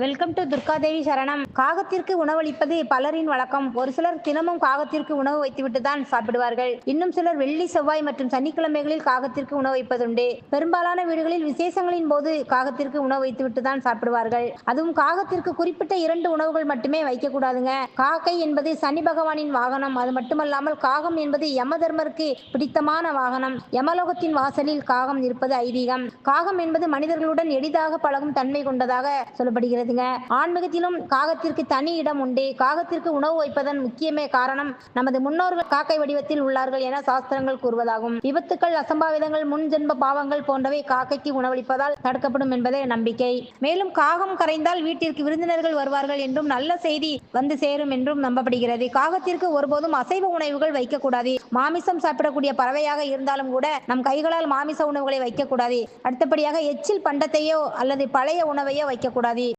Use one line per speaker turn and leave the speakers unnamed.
Welcome to Durgadevi சரணம். காகத்திற்கு உணவளிப்பது பலரின் வழக்கம். ஒரு சிலர் தினமும் காகத்திற்கு உணவு வைத்துவிட்டு தான் சாப்பிடுவார்கள். இன்னும் சிலர் வெள்ளி, செவ்வாய் மற்றும் சனிக்கிழமைகளில் காகத்திற்கு உணவு வைப்பதுண்டு. பெரும்பாலான வீடுகளில் விசேஷங்களின் போது காகத்திற்கு உணவு வைத்துவிட்டு தான் சாப்பிடுவார்கள். அதுவும் காகத்திற்கு குறிப்பிட்ட 2 உணவுகள் மட்டுமே வைக்கக்கூடாதுங்க. காக்கை என்பது சனி பகவானின் வாகனம். அது மட்டுமல்லாமல் காகம் என்பது யம தர்மருக்கு பிடித்தமான வாகனம். யமலோகத்தின் வாசலில் காகம் இருப்பது ஐதீகம். காகம் என்பது மனிதர்களுடன் எளிதாக பழகும் தன்மை கொண்டதாக சொல்லப்படுகிறது. ஆன்மீகத்திலும் காகத்திற்கு தனி இடம் உண்டு. காகத்திற்கு உணவு வைப்பதன் முக்கியமே காரணம் நமது முன்னோர்கள் காக்கை வடிவத்தில் உள்ளார்கள் என சாஸ்திரங்கள் கூறுவதாகும். விபத்துக்கள், அசம்பாவிதங்கள், முன் ஜென்ம பாவங்கள் போன்றவை காக்கைக்கு உணவளிப்பதால் தடுக்கப்படும் என்பதே நம்பிக்கை. மேலும் காகம் கரைந்தால் வீட்டிற்கு விருந்தினர்கள் வருவார்கள் என்றும் நல்ல செய்தி வந்து சேரும் என்றும் நம்பப்படுகிறது. காகத்திற்கு ஒருபோதும் அசைவ உணவுகள் வைக்கக்கூடாது. மாமிசம் சாப்பிடக்கூடிய பறவையாக இருந்தாலும் கூட நம் கைகளால் மாமிச உணவுகளை வைக்கக்கூடாது. அடுத்தபடியாக எச்சில் பண்டத்தையோ அல்லது பழைய உணவையோ வைக்கக்கூடாது.